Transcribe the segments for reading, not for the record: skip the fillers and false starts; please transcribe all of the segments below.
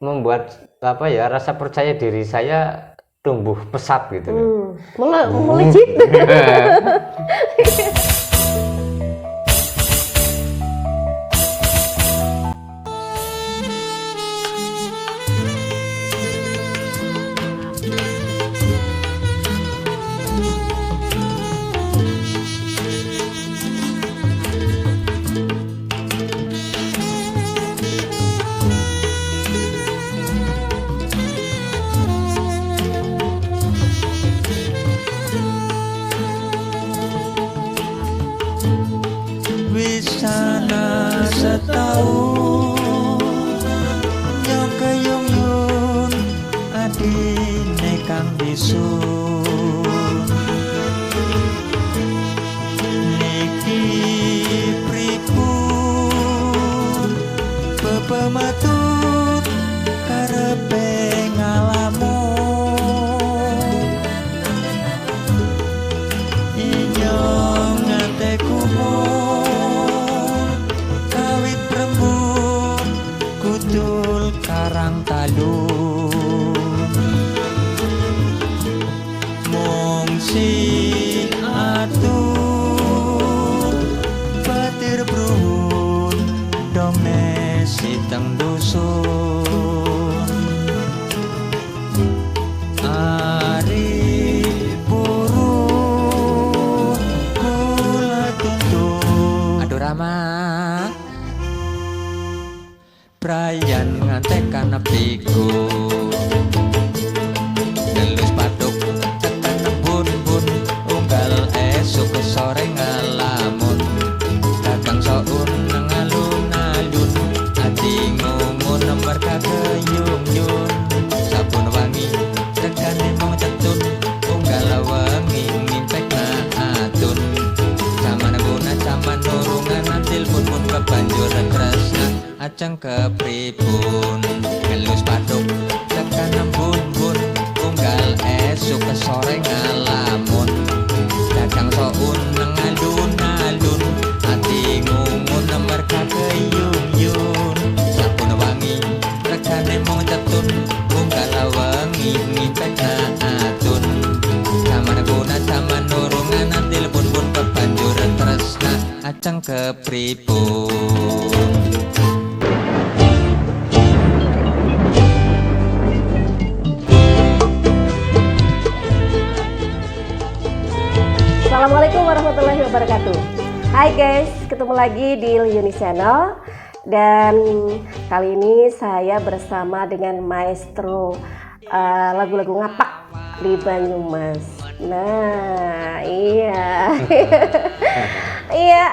membuat apa ya, rasa percaya diri saya tumbuh pesat gitu loh. Melejit. Wisana setahun nyong keyong yun adine kang bisun niki pripun pepematur karepe ngalamun inyong ngate kumur kawit prembun kudul karang talun mung si atur batir bruhun dongne siteng dusun ari burung kula tuntun aduh Rama Prayan ngantekan nepiku Nelus paduk tekan nembun-bun unggal esuk ke sore ngalamun dagang soun ngalun-alun ati ngumun nembar kageyung-yung sabun wangi tegane mong cetun unggal wengi ngimpek na atun zaman guna zaman nurungan antil pun kebanjuran tresna aceng kepripun ngelus paduk tekan nembun-bun unggal esuk ke sore ngalamun dagang soun ngalun-alun ati ngumun nembar kageyung-yung sabun wangi regane mong cetun unggal wengi ngimpek na atun zaman guna zaman nurungan antil pun kebanjuran tresna aceng kepripun. Assalamualaikum warahmatullahi wabarakatuh. Hai guys, ketemu lagi di Leuni Channel. Dan kali ini saya bersama dengan maestro lagu-lagu ngapak di Banyumas. Nah, iya. Iya,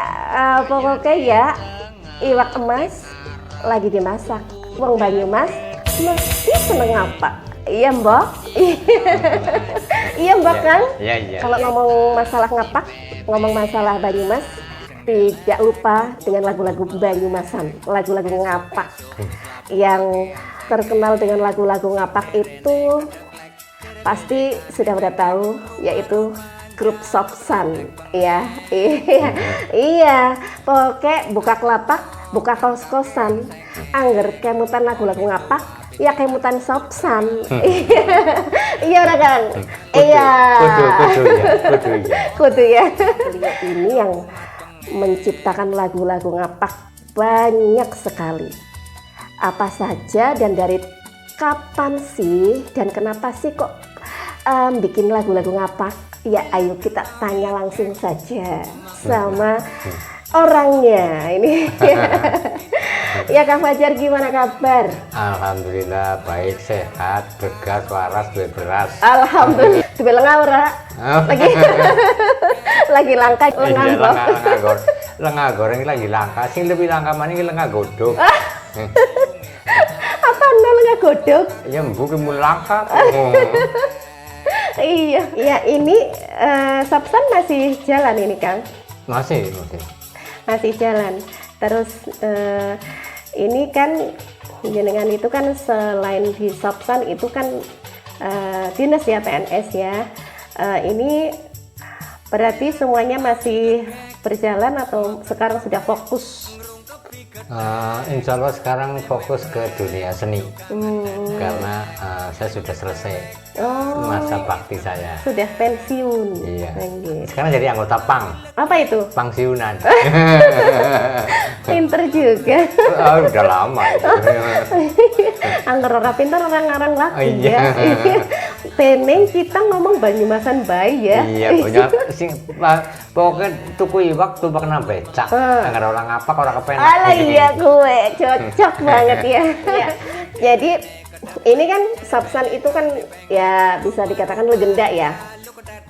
pokoknya ya iwak emas lagi dimasak. Wong Banyumas mesti seneng ngapak. Iya mbak. Iya mbak Kang. Iya. Kalau ngomong masalah ngapak, ngomong masalah Banyumas, tidak lupa dengan lagu-lagu Banyumasan, lagu-lagu ngapak. Yang terkenal dengan lagu-lagu ngapak itu pasti sudah pada tahu, yaitu grup Sopsan. Iya. Iya. Pokoknya buka kelapak, buka kos-kosan. Angger kemutan lagu-lagu ngapak, ya kemutan Sopsan. Iya orang Kang. Iya. Kudu ya. Ini yang menciptakan lagu-lagu ngapak banyak sekali. Apa saja dan dari kapan sih dan kenapa sih kok bikin lagu-lagu ngapak? Ya ayo kita tanya langsung saja sama orangnya ini. Ya Kang Fajar, gimana kabar? Alhamdulillah baik, sehat, bergas, waras, duwe beras. Alhamdulillah. Duwe lenga ora? Lagi langka lenga. Lenga goreng lagi langka. Sing lebih langka mana iki lenga godhog. Apa lenga godhog? Ya mbok ki mul langka. Iya. Ya ini Sopsan masih jalan ini Kang? Masih. Masih jalan. Terus ini kan jenengan itu kan selain di Sopsan itu kan dinas ya, PNS ya. Ini berarti semuanya masih berjalan atau sekarang sudah fokus Insya Allah sekarang fokus ke dunia seni karena saya sudah selesai masa bakti saya. Sudah pensiun. Iya. Oke. Sekarang jadi anggota PANG. Apa itu? Pangsiunan. Pinter juga. Udah lama itu. Angger ora pinter orang-orang lagu Oh, iya. ya. Teneng kita ngomong Banyumasan bae ya. Iya, banyak sing pokoknya tuku iwak tumpah kena becak. Angger orang apa orang kepenak. Alah iya gue cocok banget ya. Ya. Jadi ini kan Sapsan itu kan ya bisa dikatakan legenda ya.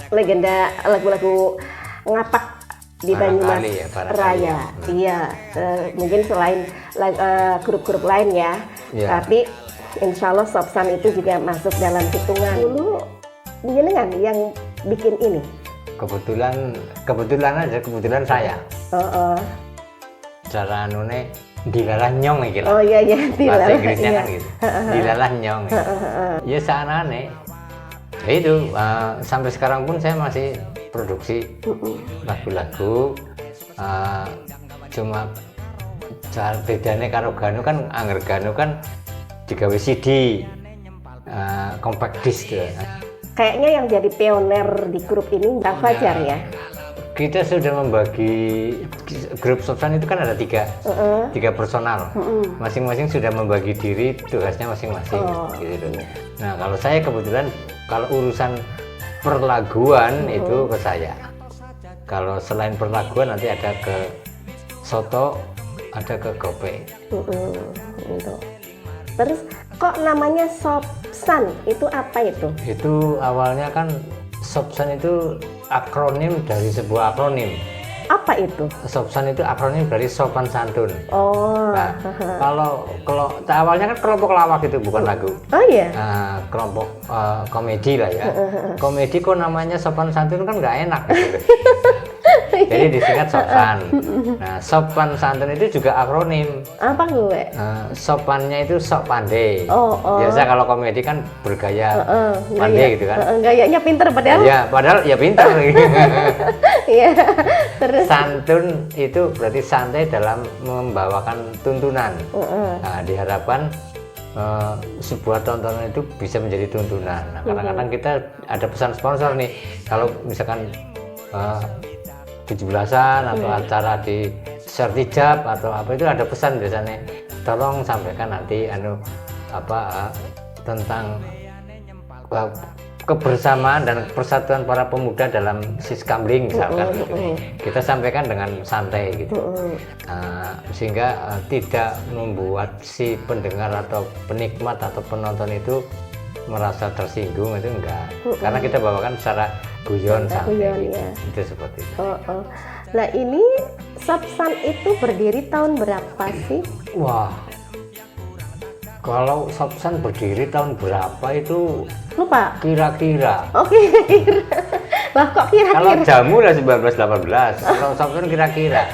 Legenda lagu-lagu ngapak di Banyumas Barangkali ya, barangkali Raya. ya. Iya, mungkin selain grup-grup lain ya. Iya. Tapi insya Allah Sapsan itu juga masuk dalam hitungan. Dulu jenengan yang bikin ini. Kebetulan saya. Cara anune dilalah nyong iki lah. Oh iya iya, Bahasa dilalah, Inggrisnya iya. kan gitu. Dilalah nyong. Ya seanane. Ya itu sampai sekarang pun saya masih produksi lagu-lagu. Cuma bedanya karo Ganu kan, angger Ganu kan digawe CD, compact disc tuh. Kayaknya yang jadi pioner di grup ini Kang Fajar ya. Kita sudah membagi grup Sapsan itu kan ada tiga personal, masing-masing sudah membagi diri tugasnya masing-masing. Gitu. Nah kalau saya kebetulan kalau urusan perlaguan itu ke saya. Kalau selain perlaguan nanti ada ke Soto, ada ke Gope. Gitu. Terus kok namanya Sapsan itu apa itu? Itu awalnya kan Sapsan itu akronim dari sebuah akronim. Apa itu? Sapsan itu akronim dari sopan santun. Oh. Nah, kalau awalnya kan kelompok lawak itu bukan lagu. Oh iya. Kelompok komedi lah ya. Komedi kok namanya sopan santun kan nggak enak gitu. Jadi disingkat Sapsan. Nah, sopan santun itu juga akronim. Apa gue? Sopannya itu sok pandai. Oh. Biasa kalau komedi kan bergaya pandai gitu kan. Gayanya pinter padahal. Ya, padahal ya pintar. Iya. Terus Santun itu berarti santai dalam membawakan tuntunan. Nah, diharapkan sebuah tontonan itu bisa menjadi tuntunan. Nah, kadang-kadang kita ada pesan sponsor nih, kalau misalkan 17-an atau acara di Sertijab atau apa itu ada pesan biasanya, tolong sampaikan nanti tentang kebersamaan dan persatuan para pemuda dalam Siskamling misalkan gitu. Kita sampaikan dengan santai gitu. Sehingga tidak membuat si pendengar atau penikmat atau penonton itu merasa tersinggung, itu enggak. Karena kita bawakan secara guyon santai gitu. ya. Itu seperti itu. Nah ini Sapsan itu berdiri tahun berapa sih? Wah, kalau Sapsan berdiri tahun berapa itu Lupa. kira-kira. Oke, kira. Lah kok Kalau kira-kira? jamu lah 1918, kalau Sapsan kira-kira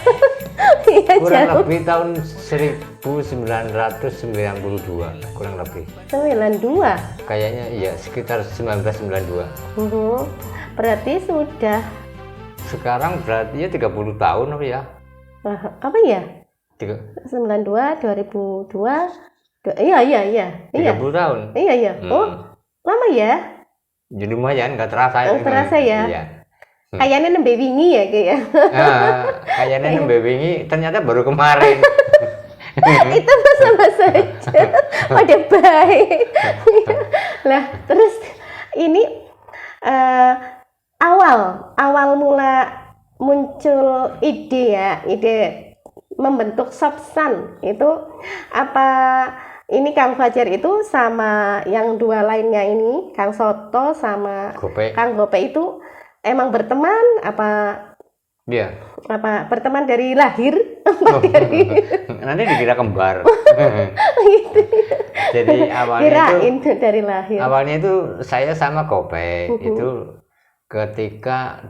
Iya, kurang jauh. lebih tahun 1992 kurang lebih. 92. Kayaknya iya sekitar 1992. Berarti sudah Sekarang berarti ya 30 tahun apa ya? apa ya? 92, 2002. Iya. 30 tahun. Iya. Oh, lama ya? Jadi lumayan nggak terasa. Oh, terasa ya? Iya. Kayaknya nembe wingi ya kayak. Kayaknya nembe wingi ternyata baru kemarin. Itu sama saja. Pada baik. Lah, terus ini awal mula muncul ide membentuk Sapsan itu apa? Ini Kang Fajar itu sama yang dua lainnya ini, Kang Soto sama Gope. Kang Gope itu emang berteman apa Iya. berteman dari lahir? Nanti dikira kembar. Jadi Kirain dari lahir. awalnya itu saya sama Gope itu ketika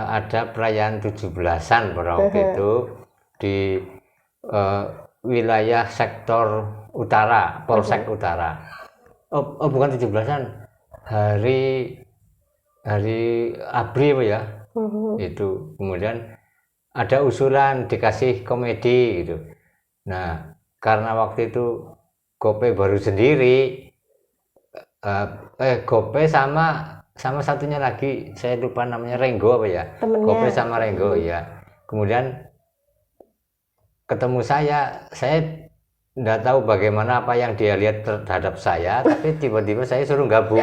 ada perayaan 17-an pada waktu itu di wilayah sektor utara, Polsek Utara. Oh bukan 17-an, hari ABRI apa ya? Itu kemudian ada usulan dikasih komedi gitu. Nah, karena waktu itu Gope baru sendiri, Gope sama satunya lagi, saya lupa namanya, Renggo apa ya? Temennya. Gope sama Renggo ya. Kemudian ketemu saya nggak tahu bagaimana apa yang dia lihat terhadap saya, tapi tiba-tiba saya suruh gabung.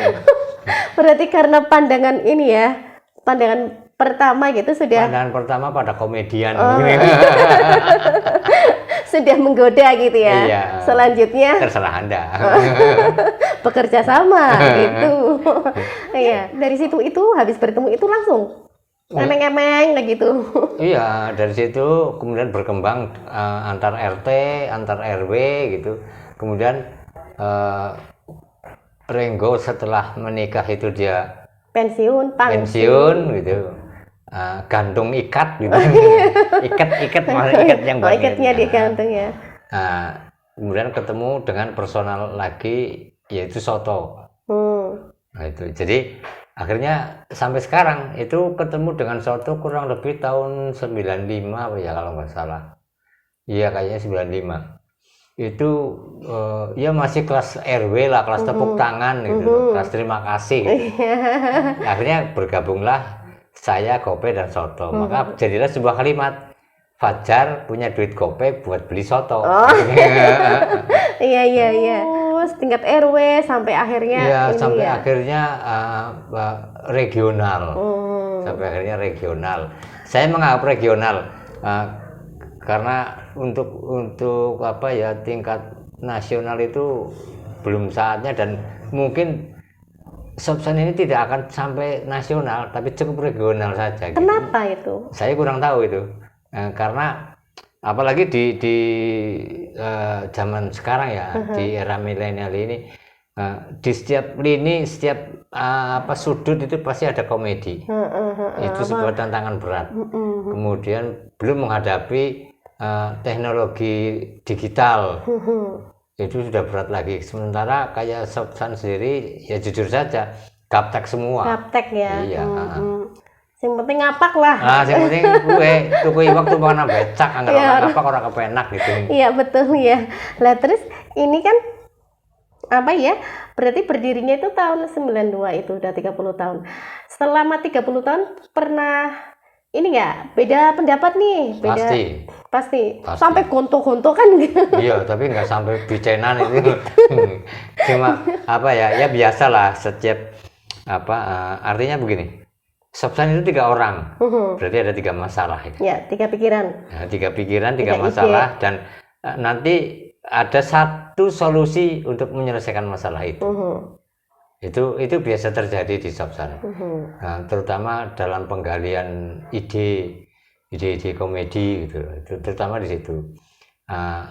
Berarti karena pandangan ini ya, pandangan pertama gitu sudah. Pandangan pertama pada komedian. Sudah menggoda gitu ya. Iya. Selanjutnya Terserah Anda. bekerja sama gitu. Iya, dari situ itu habis bertemu itu langsung emeng-emeng kayak gitu. Iya, dari situ kemudian berkembang antar RT, antar RW gitu. Kemudian Renggo setelah menikah itu dia Pensiun gitu. Gantung ikat gitu. ikat yang Oh, ikatnya digantung ya. Kemudian ketemu dengan personal lagi, yaitu Soto. Nah, itu jadi akhirnya sampai sekarang itu ketemu dengan Soto kurang lebih tahun 95 apa ya kalau nggak salah. Iya, kayaknya 95. Itu ya masih kelas RW lah, kelas tepuk tangan gitu, kelas terima kasih gitu. Akhirnya bergabunglah saya, Gope, dan Soto. Maka jadilah sebuah kalimat, Fajar punya duit Gope buat beli soto. Iya. Tingkat RW sampai akhirnya Iya, ini sampai ya. akhirnya regional. Sampai akhirnya regional. Saya menganggap regional karena untuk apa ya, tingkat nasional itu belum saatnya, dan mungkin Sopsan ini tidak akan sampai nasional, tapi cukup regional saja. Kenapa gitu. itu? Saya kurang tahu itu, karena apalagi di zaman sekarang ya, di era milenial ini, di setiap lini, setiap sudut itu pasti ada komedi. Itu sebuah tantangan berat. Kemudian belum menghadapi teknologi digital. Itu sudah berat lagi. Sementara kayak Sopsan sendiri ya jujur saja gaptek semua. Gaptek ya. Iya. Yang penting ngapak lah. Yang penting gue tuku iwak tuh mana becak, anggar ngapak orang kepenak gitu. Iya betul ya. Lah terus ini kan apa ya? Berarti berdirinya itu tahun 92, itu udah 30 tahun. Selama 30 tahun pernah ini nggak beda pendapat nih? Beda. Pasti. Sampai gontok-gontok kan gitu. Iya, tapi nggak sampai bicenan itu. Cuma apa ya? Ya biasalah setiap artinya begini. Sopsan itu 3 orang. Berarti ada 3 masalah itu. Ya, 3 pikiran. Nah, 3 pikiran, 3 masalah, dan nanti ada satu solusi untuk menyelesaikan masalah itu. Itu biasa terjadi di Sopsan. Nah, terutama dalam penggalian ide komedi gitu. Itu terutama di situ.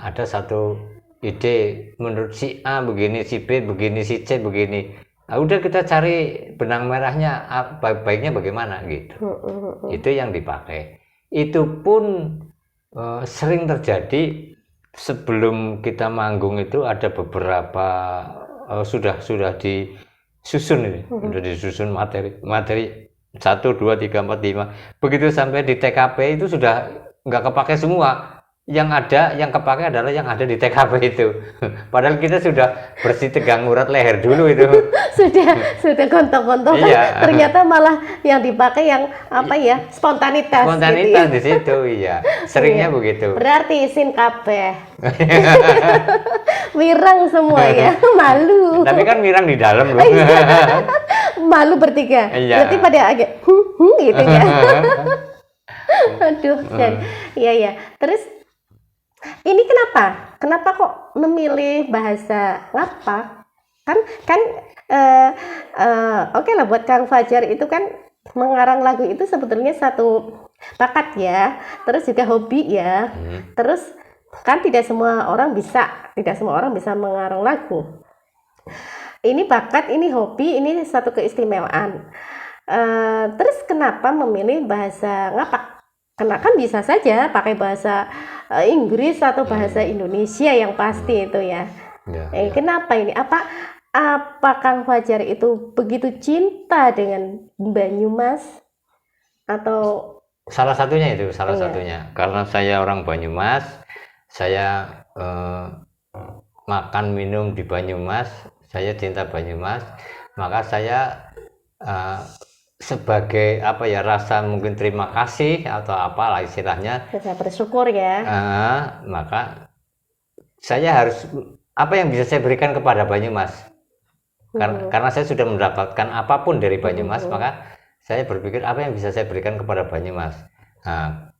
Ada satu ide menurut si A begini, si B begini, si C begini. Nah, udah kita cari benang merahnya, baiknya bagaimana gitu. Itu yang dipakai. Itu pun sering terjadi sebelum kita manggung itu ada beberapa sudah disusun ini, sudah disusun materi 1, 2, 3, 4, 5. Begitu sampai di TKP itu sudah nggak kepake semua. Yang kepake adalah yang ada di TKP itu. Padahal kita sudah bersih tegang urat leher dulu itu. sudah gontok-gontok. Iya. Ternyata malah yang dipakai yang apa ya? Spontanitas gitu ya. Di situ, iya. Seringnya begitu. Berarti isin kabeh. Mirang semua ya, malu. Tapi kan mirang di dalam loh. Malu bertiga. Iya. Berarti pada agak gitu ya. Aduh, iya. Terus ini kenapa kok memilih bahasa ngapak? Kan oke lah, buat Kang Fajar itu kan mengarang lagu itu sebetulnya satu bakat ya, terus juga hobi ya. Terus kan tidak semua orang bisa mengarang lagu. Ini bakat, ini hobi, ini satu keistimewaan. Terus kenapa memilih bahasa ngapak? Karena kan bisa saja pakai bahasa Inggris atau bahasa Indonesia yang pasti itu ya. Kenapa ini? Apa Kang Fajar itu begitu cinta dengan Banyumas atau salah satunya karena saya orang Banyumas, saya makan minum di Banyumas, saya cinta Banyumas, maka saya sebagai apa ya, rasa mungkin terima kasih atau apalah istilahnya, Saya bersyukur ya. maka saya harus, apa yang bisa saya berikan kepada Banyumas, karena saya sudah mendapatkan apapun dari Banyumas, maka saya berpikir apa yang bisa saya berikan kepada Banyumas. Nah,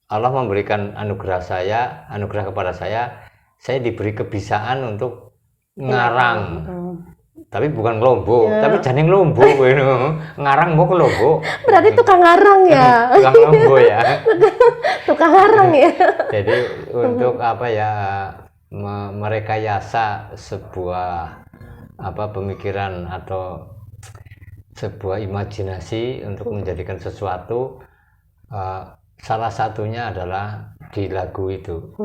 Allah memberikan anugerah kepada saya diberi kebisaan untuk ngarang. Tapi bukan Lombok, tapi jane Lombok ngarang mau ke Lombok. Berarti tukang ngarang ya. Tukang Lombok ya. Tukang ngarang ya. Jadi untuk apa ya, merekayasa sebuah apa pemikiran atau sebuah imajinasi untuk menjadikan sesuatu, salah satunya adalah di lagu itu.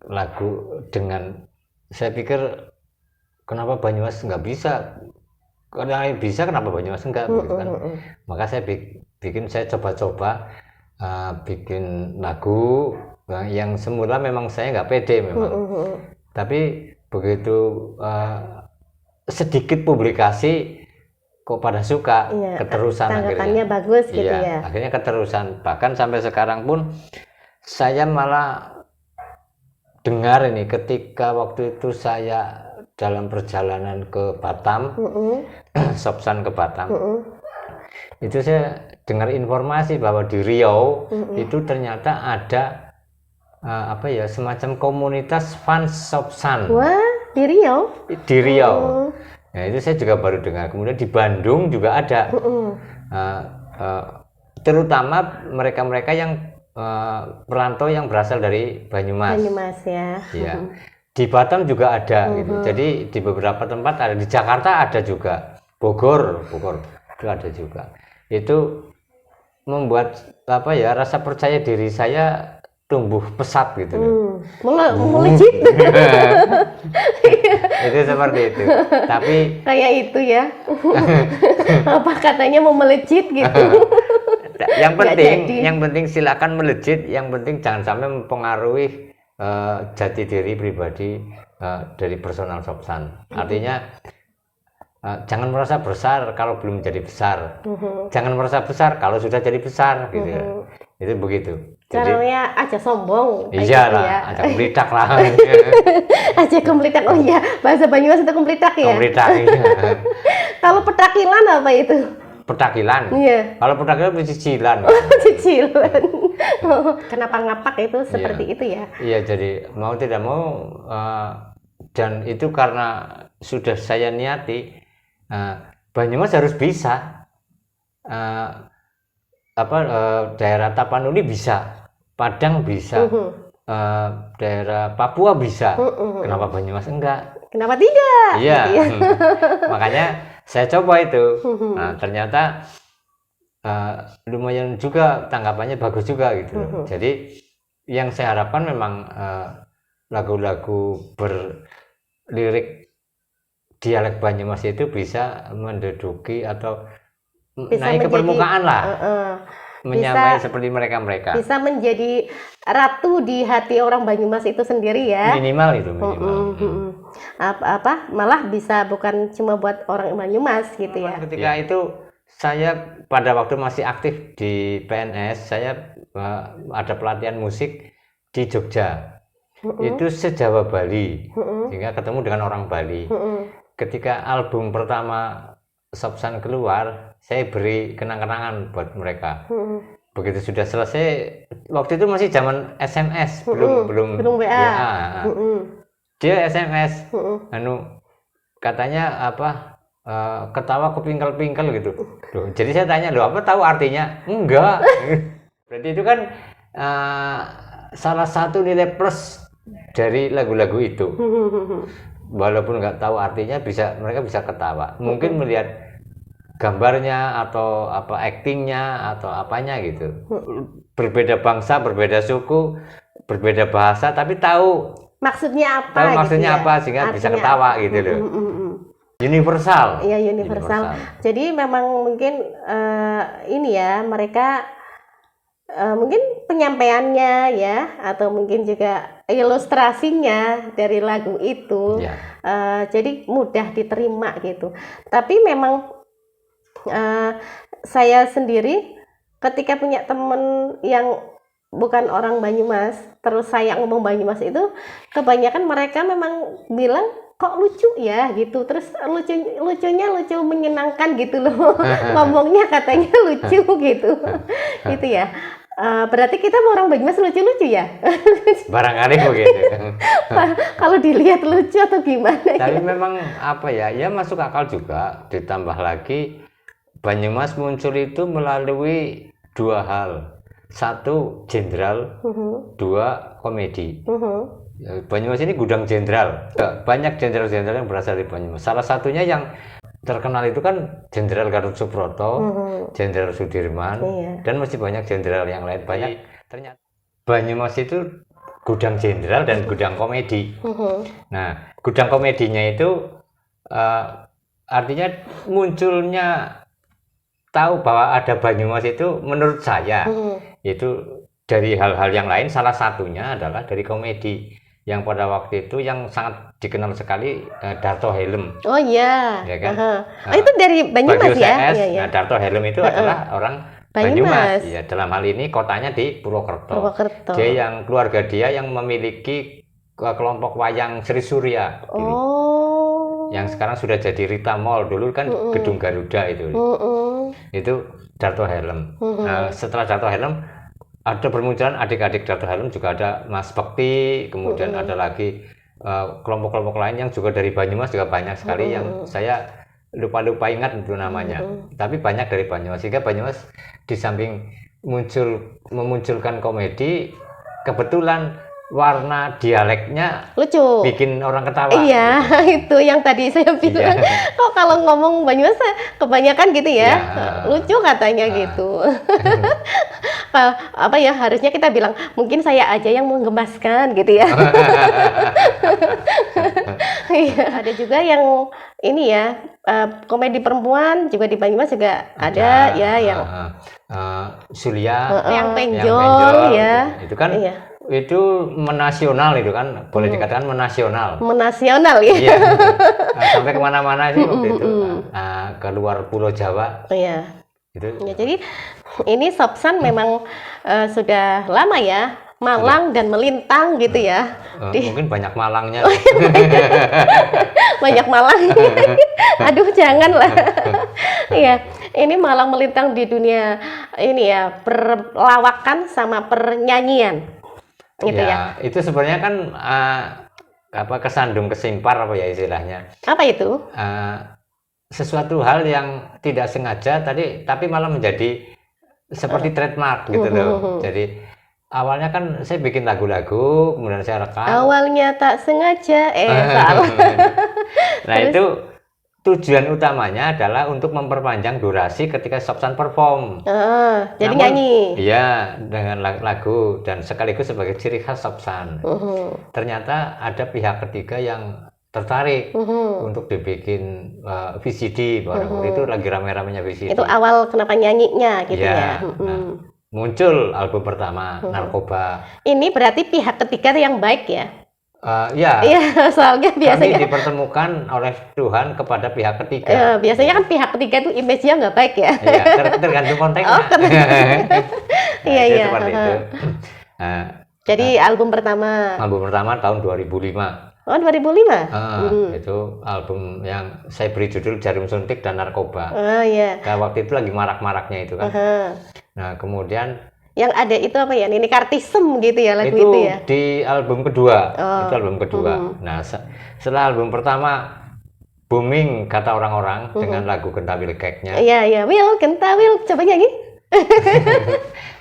Lagu dengan, saya pikir kenapa Banyumas nggak bisa? Karena bisa, kenapa Banyumas enggak? Begitu kan? Maka saya saya coba-coba bikin lagu yang semula memang saya nggak pede memang. Tapi begitu sedikit publikasi kok pada suka, keterusan tanggapannya akhirnya. Bagus gitu ya. Akhirnya keterusan. Bahkan sampai sekarang pun saya malah dengar ini ketika waktu itu saya dalam perjalanan ke Batam, Sopsan ke Batam, itu saya dengar informasi bahwa di Riau itu ternyata ada apa ya, semacam komunitas fans Sopsan. Wah, di Riau? Di Riau. Nah, itu saya juga baru dengar. Kemudian di Bandung juga ada, terutama mereka-mereka yang perantau yang berasal dari Banyumas. Banyumas ya. Iya. Di Batam juga ada gitu. Jadi di beberapa tempat ada, di Jakarta ada juga, Bogor itu ada juga. Itu membuat apa ya, rasa percaya diri saya tumbuh pesat gitu. Melejit. Itu seperti itu. Tapi Kayak itu ya. Apa katanya mau melejit gitu. yang penting silakan melejit, yang penting jangan sampai mempengaruhi jati diri pribadi dari personal Sopsan. Artinya jangan merasa besar kalau belum jadi besar, jangan merasa besar kalau sudah jadi besar gitu ya. Itu begitu. Caranya aja sombong. Iya lah, ya. aja kemelitak lah. Aja kemelitak. Oh iya, bahasa Banyumas itu kemelitak ya. Kemelitak. Iya. Kalau petakilan apa itu? Petakilan. Iya. Kalau petakilan cicilan. Cicilan. Kenapa ngapak itu seperti itu ya? Iya, jadi mau tidak mau, dan itu karena sudah saya niati, Banyumas harus bisa, daerah Tapanuli bisa, Padang bisa, daerah Papua bisa, kenapa Banyumas enggak? Kenapa tidak? Iya, Gitu ya. makanya saya coba itu. Nah, ternyata lumayan juga, tanggapannya bagus juga gitu. Jadi yang saya harapkan memang lagu-lagu berlirik dialek Banyumas itu bisa menduduki atau Bisa naik ke menjadi, permukaan lah, menyamai seperti mereka. Bisa menjadi ratu di hati orang Banyumas itu sendiri ya. Minimal itu, minimal. Malah bisa bukan cuma buat orang Banyumas gitu ya. Ketika itu saya pada waktu masih aktif di PNS, saya ada pelatihan musik di Jogja. Itu se-Jawa Bali, sehingga ketemu dengan orang Bali. Ketika album pertama Sopsan keluar, saya beri kenang-kenangan buat mereka. Begitu sudah selesai, waktu itu masih zaman SMS, belum WA. Dia SMS, katanya apa, ketawa kepingkel-pingkel gitu. Loh, jadi saya tanya, loh apa tahu artinya? Enggak. Berarti itu kan salah satu nilai plus dari lagu-lagu itu. Walaupun nggak tahu artinya, mereka bisa ketawa. Mungkin melihat gambarnya atau apa aktingnya atau apanya gitu. Berbeda bangsa, berbeda suku, berbeda bahasa, tapi tahu maksudnya apa. Tahu maksudnya gitu ya? apa, sehingga artinya bisa ketawa gitu loh. Universal. Iya, universal. Jadi memang mungkin ini ya, mereka mungkin penyampaiannya ya, atau mungkin juga ilustrasinya dari lagu itu, Ya. jadi mudah diterima gitu. Tapi memang saya sendiri ketika punya temen yang bukan orang Banyumas, terus saya ngomong Banyumas itu, kebanyakan mereka memang bilang kok lucu ya gitu, terus lucunya lucu menyenangkan gitu loh. Ngomongnya katanya lucu gitu. Gitu ya. Berarti kita mau orang Banyumas lucu-lucu ya? Barangkali begitu. Kalau dilihat lucu atau gimana? Tapi memang apa ya, ya masuk akal juga. Ditambah lagi Banyumas muncul itu melalui dua hal. Satu jenderal, dua komedi. Ya, Banyumas ini gudang jenderal. Banyak jenderal-jenderal yang berasal dari Banyumas. Salah satunya yang terkenal itu kan Jenderal Gatot Subroto, Jenderal Sudirman, dan masih banyak jenderal yang lain. Banyak. Ternyata Banyumas itu gudang jenderal dan gudang komedi. Nah, gudang komedinya itu artinya munculnya tahu bahwa ada Banyumas itu menurut saya itu dari hal-hal yang lain, salah satunya adalah dari komedi yang pada waktu itu yang sangat dikenal sekali, Darto Helm. Oh iya. Ya kan? Itu dari Banyumas Bagio ya? CS. Iya, iya. Nah, Darto Helm itu adalah orang Banyumas. Ya, dalam hal ini kotanya di Purwokerto. Purwokerto. Keluarga dia yang memiliki kelompok wayang Sri Surya dulu. Oh. Yang sekarang sudah jadi Rita Mall, dulu kan Gedung Garuda itu. Itu Darto Helm. Nah, setelah Darto Helm ada bermunculan adik-adik Darto Helm, juga ada Mas Bekti, kemudian ada lagi kelompok-kelompok lain yang juga dari Banyumas, juga banyak sekali yang saya lupa ingat itu namanya. Tapi banyak dari Banyumas, sehingga Banyumas di samping memunculkan komedi, kebetulan warna dialeknya lucu, bikin orang ketawa. Iya, itu yang tadi saya bilang. Kok kalau ngomong Banyumas kebanyakan gitu ya, lucu katanya gitu. Apa ya, harusnya kita bilang mungkin saya aja yang menggemaskan gitu ya. Iya, ada juga yang ini ya, komedi perempuan juga di Banyumas juga ada ya, yang Sulia, yang penjol ya. Itu kan itu menasional, itu kan boleh dikatakan menasional ya. Iya. Sampai kemana-mana sih waktu itu, keluar Pulau Jawa. Iya. Gitu. Ya, jadi ini Sopsan memang sudah lama ya malang dan melintang gitu ya. Mungkin banyak malangnya. Banyak malang. Aduh, janganlah. Iya, ini malang melintang di dunia ini ya, perlawakan sama pernyanyian. Gitu ya. Itu sebenarnya kan kesandung kesimpar apa ya istilahnya. Apa itu? Sesuatu hal yang tidak sengaja tapi malah menjadi seperti trademark gitu loh. Jadi awalnya kan saya bikin lagu-lagu, kemudian saya rekam. Awalnya tak sengaja, salah. Nah, terus? Itu tujuan utamanya adalah untuk memperpanjang durasi ketika Sopsan perform. Jadi nyanyi. Iya, dengan lagu dan sekaligus sebagai ciri khas Sopsan. Ternyata ada pihak ketiga yang tertarik untuk dibikin VCD, itu lagi rame-ramenya VCD. Itu awal kenapa nyanyinya gitu ya. Nah, muncul album pertama, Narkoba. Ini berarti pihak ketiga yang baik ya? Iya, soalnya biasanya kami dipertemukan oleh Tuhan kepada pihak ketiga. Biasanya kan pihak ketiga itu image-nya nggak baik ya. Iya, tergantung konteksnya. Iya. Seperti itu. Jadi album pertama tahun 2005. Oh, 2005? Itu album yang saya beri judul Jarum Suntik dan Narkoba. Iya. Nah, waktu itu lagi marak-maraknya itu kan. Nah, kemudian yang ada itu apa ya? Nini Kartisem gitu ya, lagu itu ya? di album kedua. Itu album kedua. Nah, setelah album pertama booming kata orang-orang dengan lagu Gentawil Keknya. Iya. Wil, Gentawil, coba nyanyi.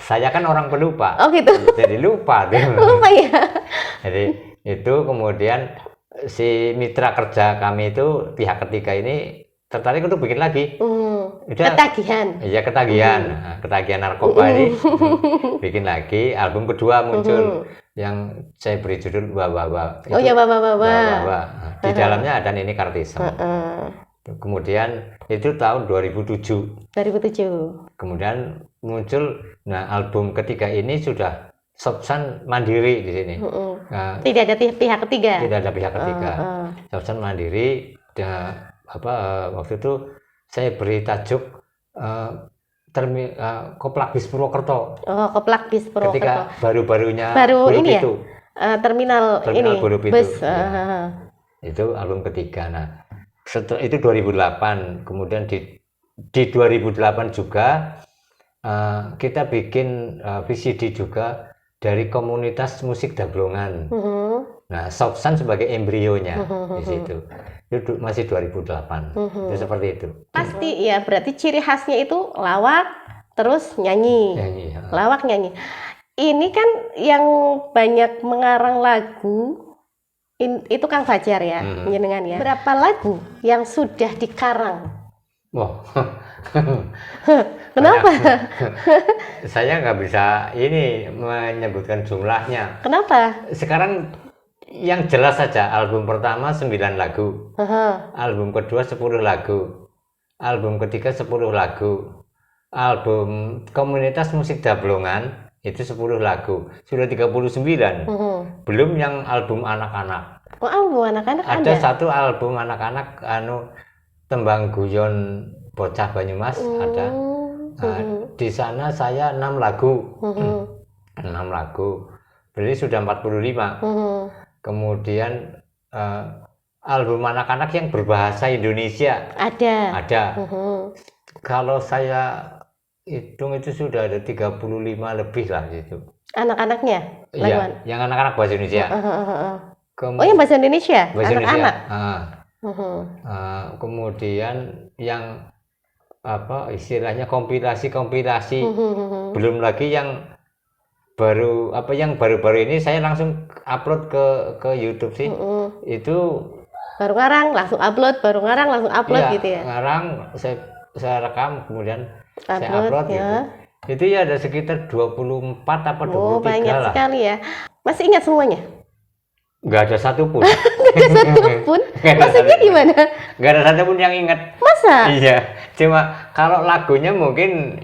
Saya kan orang pelupa. Oh gitu. Jadi lupa. Lupa ya. Jadi itu kemudian si mitra kerja kami itu pihak ketiga ini tertarik untuk bikin lagi. Ketagihan. Iya, ketagihan narkoba ini bikin lagi. Album kedua muncul yang saya beri judul Wawawa. Oh ya, Wawawa. Di dalamnya ada Nini Kartisem. Kemudian itu tahun 2007. Kemudian Kemudian muncul, album ketiga ini sudah Sopsan mandiri di sini. Nah, Tidak ada pihak ketiga. tidak ada pihak ketiga. Sopsan mandiri. Waktu itu saya beri tajuk Koplak Bis Purwokerto. Oh, Koplak Bis Purwokerto. Ketika baru-barunya Baru ini Borobudur. Terminal ini Borobudur. bus. Ya. Itu album ketiga. Nah, itu 2008. Kemudian di 2008 juga kita bikin VCD juga dari komunitas musik Dablongan. Nah, Sopsan sebagai embrionya di situ. Itu masih 2008. Itu seperti itu. Pasti ya, berarti ciri khasnya itu lawak terus nyanyi. Ya. Lawak nyanyi. Ini kan yang banyak mengarang lagu itu Kang Fajar ya, jenengan ya. Berapa lagu yang sudah dikarang? Wow. Kenapa? Saya nggak bisa ini menyebutkan jumlahnya. Kenapa? Sekarang yang jelas saja, album pertama 9 lagu, album kedua 10 lagu, album ketiga 10 lagu, album komunitas musik Dablongan itu 10 lagu, sudah 39. Belum yang album anak-anak. Oh, album anak-anak ada? Satu album anak-anak Tembang Guyon Bocah Banyumas ada. Di sana saya 6 lagu. 6 lagu. Berarti sudah 45. Kemudian album anak-anak yang berbahasa Indonesia ada. Kalau saya hitung itu sudah ada 35 lebih lah itu. Anak-anaknya? Iya, yang anak-anak bahasa Indonesia. Yang bahasa Indonesia? Bahasa anak-anak? Kemudian yang istilahnya kompilasi. Belum lagi yang baru-baru ini saya langsung upload ke YouTube sih. Itu baru ngarang langsung upload, iya, gitu ya. Ngarang saya rekam kemudian saya upload ya. gitu. Itu ya ada sekitar 24 apa 23 Oh, banyak lah. sekali ya. Masih ingat semuanya? Nggak ada satupun. Maksudnya gimana? Nggak ada satupun yang ingat. Masa? Iya, cuma kalau lagunya mungkin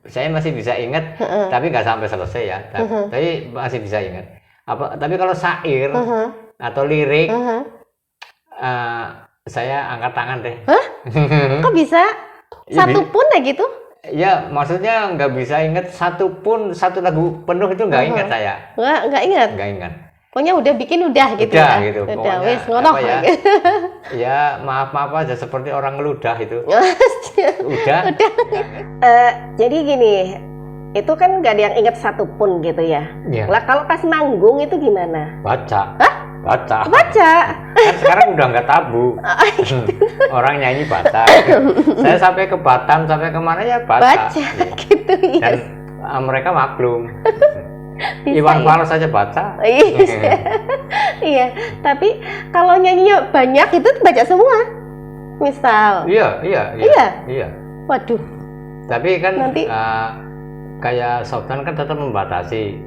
saya masih bisa ingat, tapi nggak sampai selesai ya. Tapi masih bisa ingat. Tapi kalau syair atau lirik, saya angkat tangan deh. Kok bisa? Satu pun ya gitu? Ya, maksudnya nggak bisa ingat satu lagu penuh itu nggak ingat saya. Nggak ingat? Nggak ingat. Pokoknya udah bikin gitu udah, ya? Gitu. Udah, wes ngono. Ya, maaf aja seperti orang ngeludah itu. Udah. Jadi gini, itu kan nggak ada yang ingat satu pun gitu ya. Lah kalau pas manggung itu gimana? Baca. Baca. Kan sekarang udah nggak tabu. Orang nyanyi baca. Saya sampai ke Batam, sampai kemana ya baca. Gitu ya. Dan mereka maklum. Iwan Fals saja baca. Iya, tapi kalau nyanyinya banyak itu baca semua. Misal. Iya. Waduh. Tapi kan nanti kayak Sopsan kan tetap membatasi,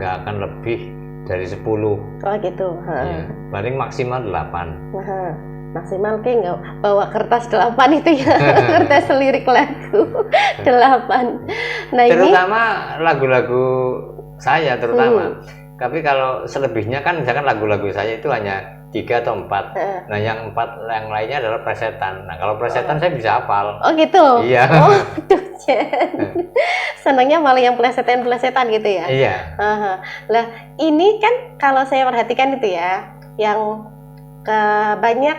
nggak akan lebih dari 10. Oh gitu. Iya, paling maksimal 8. Maksimal kayak nggak bawa kertas 8 itu ya. Kertas lirik lagu 8. Nah, terutama lagu-lagu saya terutama. Tapi kalau selebihnya kan misalkan lagu-lagu saya itu hanya 3 atau 4. Nah, yang 4 yang lainnya adalah presetan. Nah, kalau presetan saya bisa hafal. Oh gitu. Iya. Oh, senangnya malah yang plesetan gitu ya. Iya. Lah, ini kan kalau saya perhatikan itu ya, yang banyak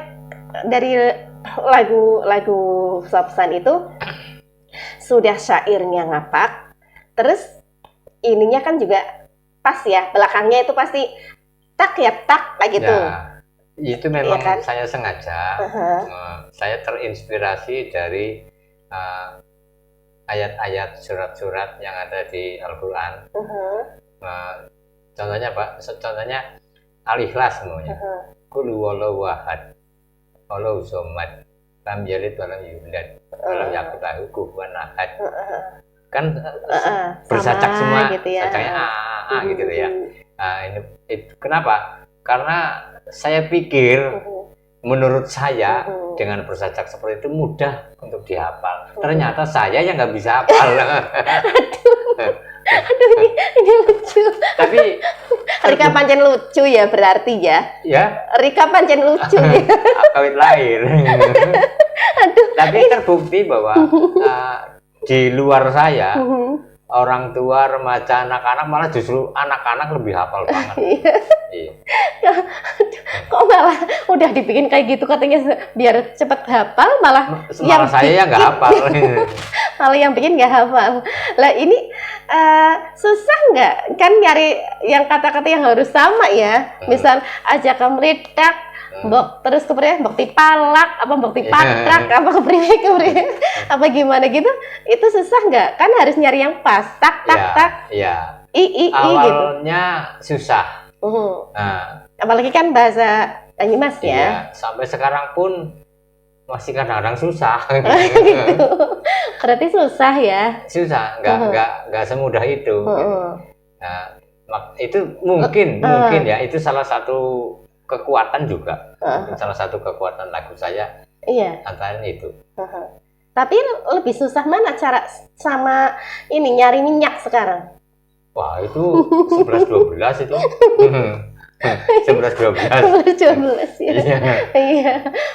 dari lagu Sopsan itu sudah syairnya ngapak, terus ininya kan juga pas ya, belakangnya itu pasti tak kayak gitu. Ya, itu memang ya kan? Saya sengaja, saya terinspirasi dari ayat-ayat surat-surat yang ada di Al-Quran. Contohnya Pak, contohnya Al-Ikhlas semuanya. Qul huwallahu ahad, Allahu somad, lam yalid walam yulad, walam yakul lahu kufuwan ahad. Kan bersacak semua, gitu ya. sacaknya gitu ya. Itu kenapa? Karena saya pikir menurut saya dengan bersacak seperti itu mudah untuk dihafal. Ternyata saya yang nggak bisa hafal. Aduh, ini lucu. Tapi Rika pancen lucu ya berarti ya. ya Rika pancen lucu ya. kawit lahir. Aduh. Tapi terbukti bahwa di luar saya orang tua, remaja, anak-anak malah justru anak-anak lebih hafal banget. Iya. Kok malah udah dibikin kayak gitu katanya biar cepet hafal, malah yang saya yang nggak hafal. malah yang bikin nggak hafal. Lah ini susah nggak kan nyari yang kata-kata yang harus sama ya? Misal aja kemeritak, mbok terus kemudian mbok tipalak, apa mbok tipatrak, apa kepriwe apa gimana gitu, itu susah nggak? Kan harus nyari yang pas, tak tak. Iya. Gitu. Awalnya susah. Nah, apalagi kan bahasa Banyumas ya. iya, sampai sekarang pun masih kadang-kadang susah. Gitu. Berarti susah ya. Susah, nggak semudah itu. Nah, itu mungkin ya itu salah satu kekuatan juga. Mungkin salah satu kekuatan lagu saya. Iya. Antara itu. Tapi lebih susah mana cara sama ini nyari minyak sekarang? Wah, itu 11-12 itu. 11-12 ya. Iya.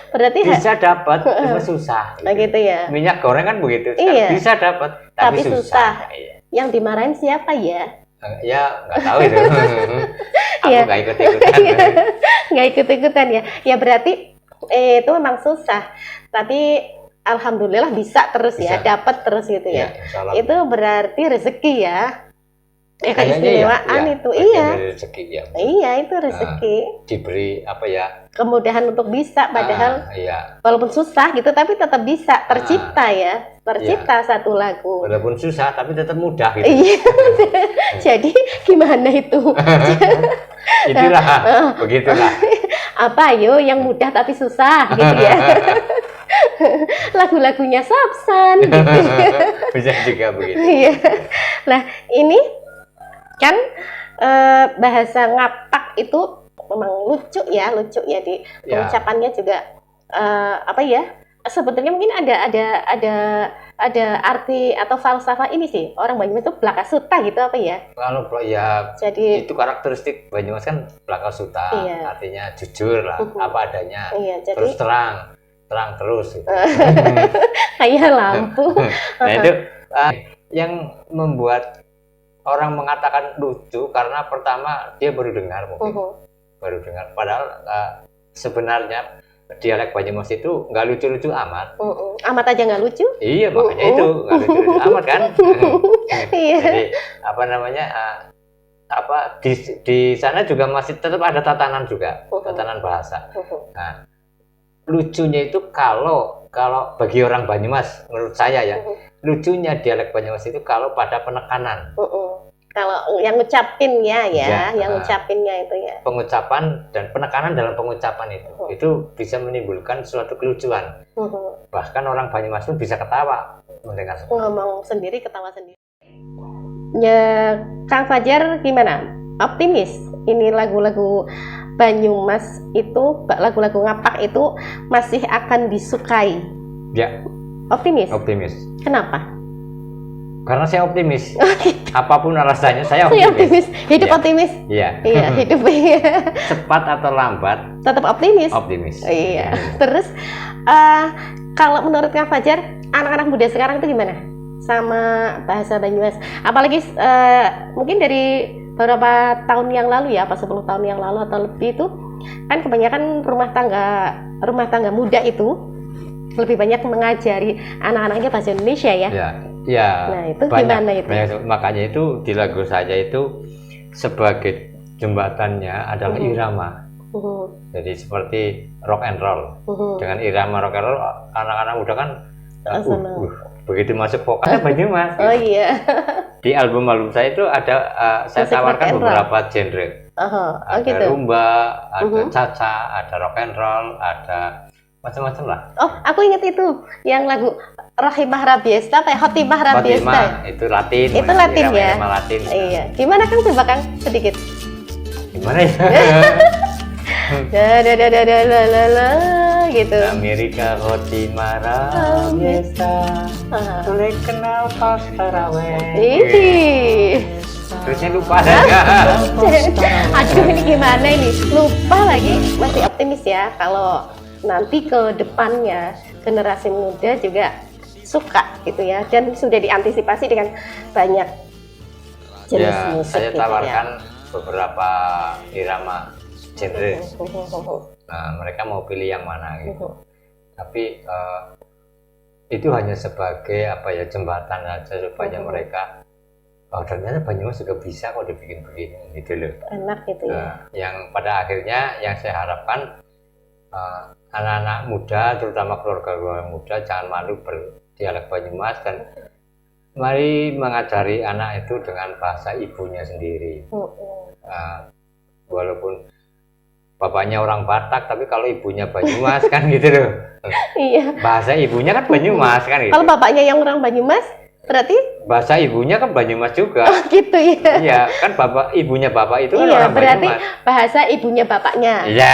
Berarti bisa dapat, cuma susah. Gitu ya. Minyak goreng kan begitu. Iya. Bisa dapat, tapi susah. Iya. Yang dimarahin siapa ya? Ya nggak tahu itu. Aku Iya. nggak ikut-ikutan. Nggak ikut-ikutan ya. Ya berarti itu memang susah. Tapi alhamdulillah bisa terus ya, dapat terus gitu ya. Itu berarti rezeki ya. Keistimewaan itu. Iya. Rezeki ya. Iya, itu rezeki. Diberi apa ya? Kemudahan untuk bisa, padahal iya. walaupun susah gitu tapi tetap bisa tercipta ya. Tercipta satu lagu. Walaupun susah tapi tetap mudah gitu. Iya. Jadi gimana itu? Itulah, begitulah. Apa yo yang mudah tapi susah gitu ya. Lagu-lagunya Sapsan gitu. Bisa juga begitu. Iya. Nah, ini kan bahasa ngapak itu memang lucu ya di pengucapannya juga apa ya? Sebetulnya mungkin ada arti atau falsafah ini sih. Orang Banyumas itu blakasuta gitu apa ya? Kalau ya jadi itu karakteristik Banyumas kan blakasuta, artinya jujur lah, apa adanya. Jadi, terus terang terus gitu. Kayak lampu. Nah itu yang membuat orang mengatakan lucu karena pertama dia baru dengar mungkin. Baru dengar. Padahal sebenarnya dialek Banyumas itu nggak lucu-lucu amat. Amat aja nggak lucu? Iya, makanya itu nggak lucu-lucu amat kan. Iya. Jadi apa namanya di sana juga masih tetap ada tatanan juga, tatanan bahasa. Nah, lucunya itu kalau bagi orang Banyumas menurut saya ya, lucunya dialek Banyumas itu kalau pada penekanan. Kalau yang ngucapinnya yang ngucapinnya itu ya. Pengucapan dan penekanan dalam pengucapan itu bisa menimbulkan suatu kelucuan. Bahkan orang Banyumas pun bisa ketawa mendengar ngomong sendiri, ketawa sendiri. Ya, Kang Fajar gimana? Optimis? Ini lagu-lagu Banyumas itu, lagu-lagu ngapak itu masih akan disukai? Ya. Optimis? Optimis. Kenapa? Karena saya optimis. Apapun alasannya saya optimis. Hidup optimis. Iya. Iya, hidup. Cepat atau lambat tetap optimis. Optimis. Iya. Terus kalau menurut Kang Fajar, anak-anak muda sekarang itu gimana sama bahasa Banyumas? Apalagi mungkin dari beberapa tahun yang lalu ya, apa 10 tahun yang lalu atau lebih itu kan kebanyakan rumah tangga muda itu lebih banyak mengajari anak-anaknya bahasa Indonesia ya. Ya, nah itu gimana itu? Makanya itu di lagu saya itu sebagai jembatannya adalah irama. Jadi seperti rock and roll. Dengan irama rock and roll, anak-anak muda kan begitu masuk vokalnya Banyumas. Oh iya. Di album saya itu ada saya tawarkan beberapa genre. Ada gitu. rumba, ada caca, ada rock and roll, ada macam-macam lah. Oh, aku ingat itu yang lagu Rahimah Rabiesta, kayak Khotimah Rabiesta. Itu Latin. Itu Latin ya. Latin. Iya. Gimana Kang, coba Kang sedikit. Gimana ya? gitu. Amerika Hoti Mara Biasa boleh kenal pas taraweh. Ini. Terusnya lupa. Aduh, ini gimana ini? Lupa lagi. Masih optimis ya kalau nanti ke depannya generasi muda juga suka gitu ya, dan sudah diantisipasi dengan banyak jenis Ya, musik saya gitu tawarkan beberapa irama genre. Nah, mereka mau pilih yang mana gitu. Tapi itu hanya sebagai apa ya, jembatan aja supaya mereka, oh ternyata Banyumas juga bisa kok dibikin begini gitu loh. Enak gitu ya. Nah, yang pada akhirnya yang saya harapkan anak-anak muda, terutama keluarga-keluarga muda, jangan malu berdialek Banyumas dan mari mengajari anak itu dengan bahasa ibunya sendiri. Walaupun bapaknya orang Batak, tapi kalau ibunya Banyumas kan gitu loh. Iya. Bahasa ibunya kan Banyumas kan gitu. Kalau bapaknya yang orang Banyumas, berarti Bahasa ibunya kan Banyumas juga. gitu ya. Iya, kan ibunya bapak itu kan Iya, orang berarti Banyumas. bahasa ibunya bapaknya. Iya.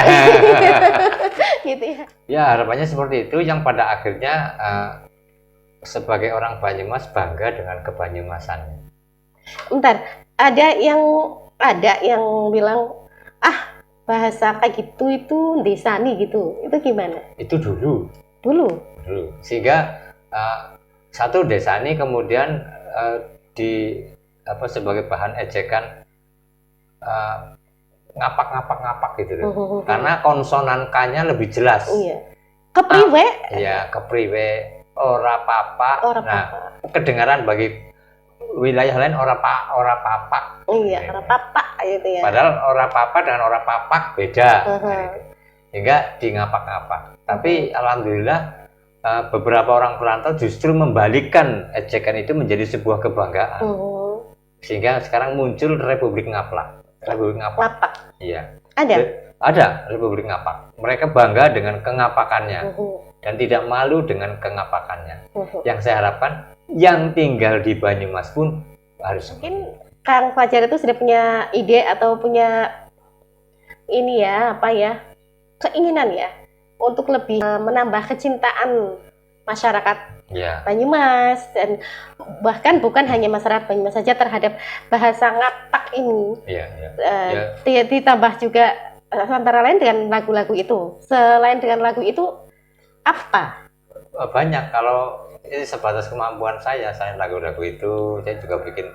Gitu ya. Ya, harapannya seperti itu, yang pada akhirnya sebagai orang Banyumas bangga dengan kebanyumasannya. Bentar, ada yang bilang bahasa kayak gitu itu desani gitu. Itu gimana? Itu dulu. Dulu. Sehingga satu desani kemudian sebagai bahan ejekan, ngapak gitu loh. Karena konsonan K-nya lebih jelas. Iya. Kepriwe? Iya, kepriwe, ora papa. Ora Nah, papa. kedengaran bagi wilayah lain ora papak. Iya, ora papa gitu ya. Padahal ora papa dengan ora papak beda. Hingga di ngapak-ngapak. Tapi alhamdulillah beberapa orang perantau justru membalikkan ejekan itu menjadi sebuah kebanggaan. Sehingga sekarang muncul Republik Ngaplak. Republik Ngapak. Lapak. Iya. Ada? Republik Ngapak. Mereka bangga dengan kengapakannya dan tidak malu dengan kengapakannya. Yang saya harapkan yang tinggal di Banyumas pun harus Mungkin Kang Fajar itu sudah punya ide atau punya keinginan ya untuk lebih menambah kecintaan masyarakat Banyumas, dan bahkan bukan hanya masyarakat Banyumas saja terhadap bahasa ngapak ini. Ditambah juga antara lain dengan lagu-lagu itu. Selain dengan lagu itu apa? Banyak. Kalau ini sebatas kemampuan saya, selain lagu-lagu itu saya juga bikin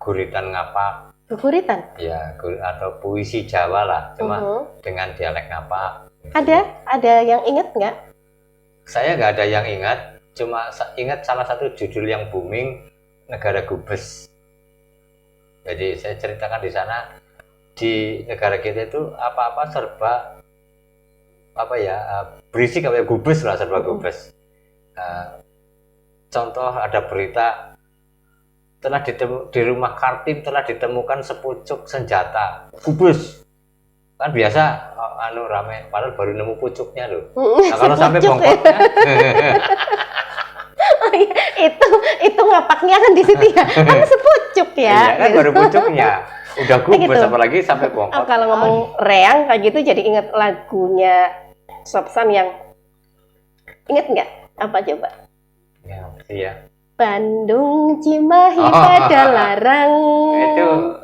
guritan ngapak. Guritan? Ya, atau puisi Jawa lah, cuma dengan dialek ngapak. Ada yang ingat nggak? Saya nggak ada yang ingat, cuma ingat salah satu judul yang booming, Negara Gubes. Jadi saya ceritakan di sana, di negara kita itu apa-apa serba berisik, gubes lah, serba gubes. Contoh, ada berita di rumah Kartini telah ditemukan sepucuk senjata gubes. Kan biasa rame, padahal baru nemu pucuknya loh. Nah, kalau sampai bongkotnya itu ngapaknya kan di situ ya. Kan sepucuk ya. Iya, kan baru pucuknya. Udah gubes gitu. Apalagi sampai bongkot. Kalau ngomong reang kayak gitu jadi ingat lagunya Sopsan yang ingat nggak? Apa coba? Ya, iya. Bandung Cimahi pada larang.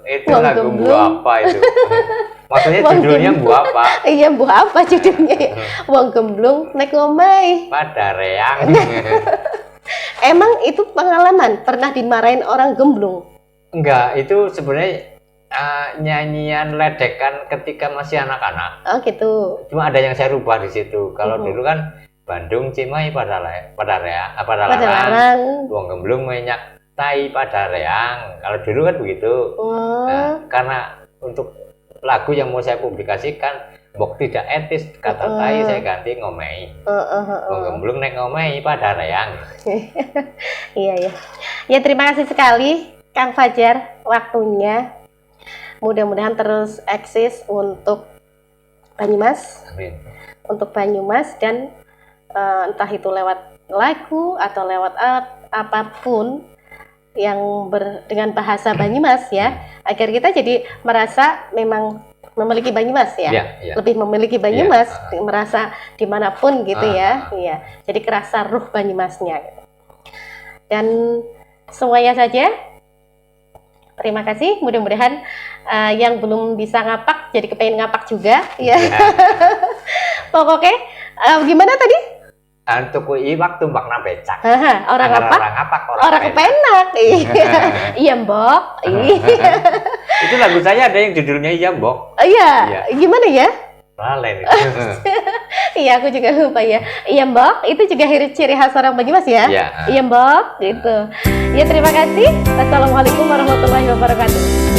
Itu lagu Bu apa itu? Maksudnya judulnya Bu apa? Iya, Bu apa judulnya ya? Wong gemblung nek ngomai pada reang. Emang itu pengalaman pernah dimarahin orang gemblung? Enggak, itu sebenarnya nyanyian ledekan ketika masih anak-anak. Oh gitu. Cuma ada yang saya rubah di situ. Kalau dulu kan Bandung Cimahi pada larang, wong gemblung minyak tai pada reang. Kalau dulu kan begitu. Nah, karena untuk lagu yang mau saya publikasikan tidak etis, kata tai saya ganti ngomei. Wong gemblung nek ngomei pada reang. Iya. Ya, terima kasih sekali Kang Fajar waktunya. Mudah-mudahan terus eksis untuk Banyumas. Amin. Untuk Banyumas, dan entah itu lewat lagu atau lewat apapun yang dengan bahasa Banyumas ya, agar kita jadi merasa memang memiliki Banyumas ya, lebih memiliki Banyumas, merasa dimanapun gitu ya, iya. Jadi kerasa ruh Banyumasnya. Gitu. Dan semuanya saja. Terima kasih. Mudah-mudahan yang belum bisa ngapak jadi kepengen ngapak juga, ya. Pokoknya gimana tadi? Tuku iwak tumbak na becak. Orang ngapak? Orang ngapak, orang kepenak. Iya, Mbok. Itu lagu saya ada yang judulnya Iya, Mbok. Iya. Gimana ya? Lalen. Iya, aku juga lupa ya. Iya, Mbok. Itu juga ciri khas orang Banyumas ya? Iya, Mbok. Gitu. Ya, terima kasih. Wassalamualaikum warahmatullahi wabarakatuh.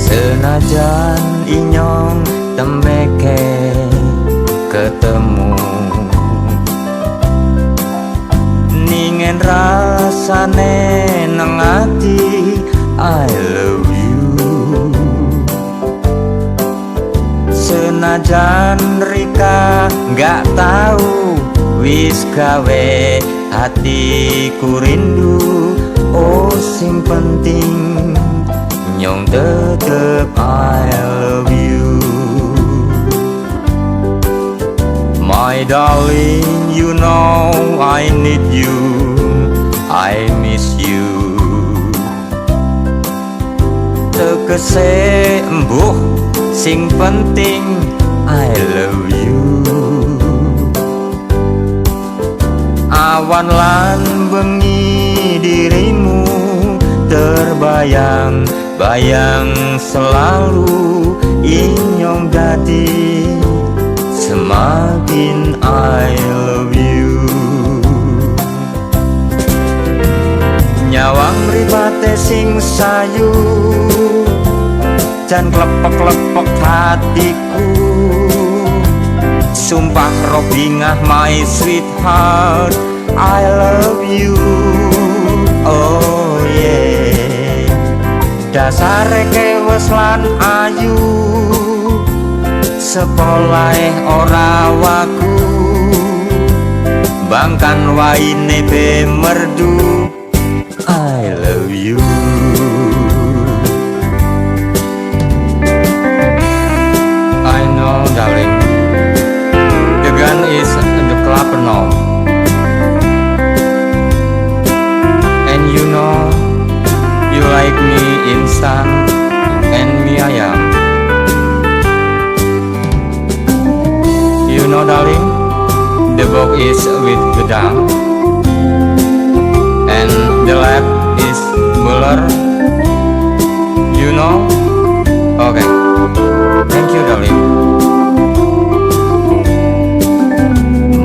Senajan inyong tembeke ketemu ningen rasane nang ati I love you. Senajan Rika gak tahu wis gawe hatiku rindu. Oh sing penting nyong tetep I love you. My darling, you know I need you, I miss you. Tegese embuh sing penting I love you. Awan lan bengi dirimu terbayang-bayang selalu. Inyong dadi semakin I love you. Nyawang mripate sing sayu jan klepek-klepek hatiku. Sumpah Robingah my sweetheart I love you. Oh yeah. Dasare kewes lan ayu sepolahe ora waku. Bangkan waine be merdu I love you. I know darling, the gun is in the club now. And you know you like me instant and me ayam. You know darling, the box is with gedang and the lab is blur. You know? Okay. Thank you darling.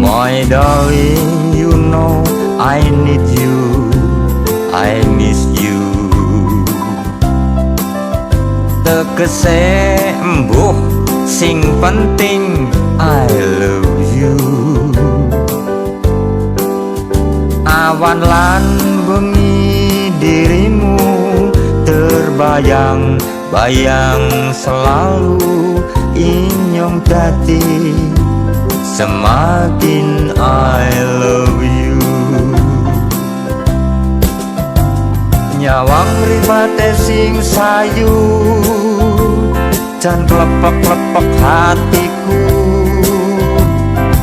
My darling, you know I need you, I miss you. Tegese embuh sing penting I love you. Awan lan bengi dirimu terbayang-bayang selalu. Inyong dadi semakin I love you. Nyawang mripate sing sayu jan klepek-klepek hatiku.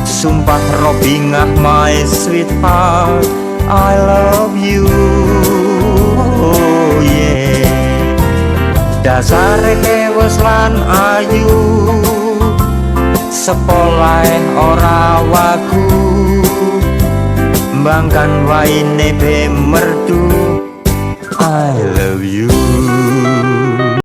Sumpah Robingah my sweetheart I love you. Oh yeah. Dasare kewes lan ayu sepolahe ora waku. Bangkan waine be merdu I love you.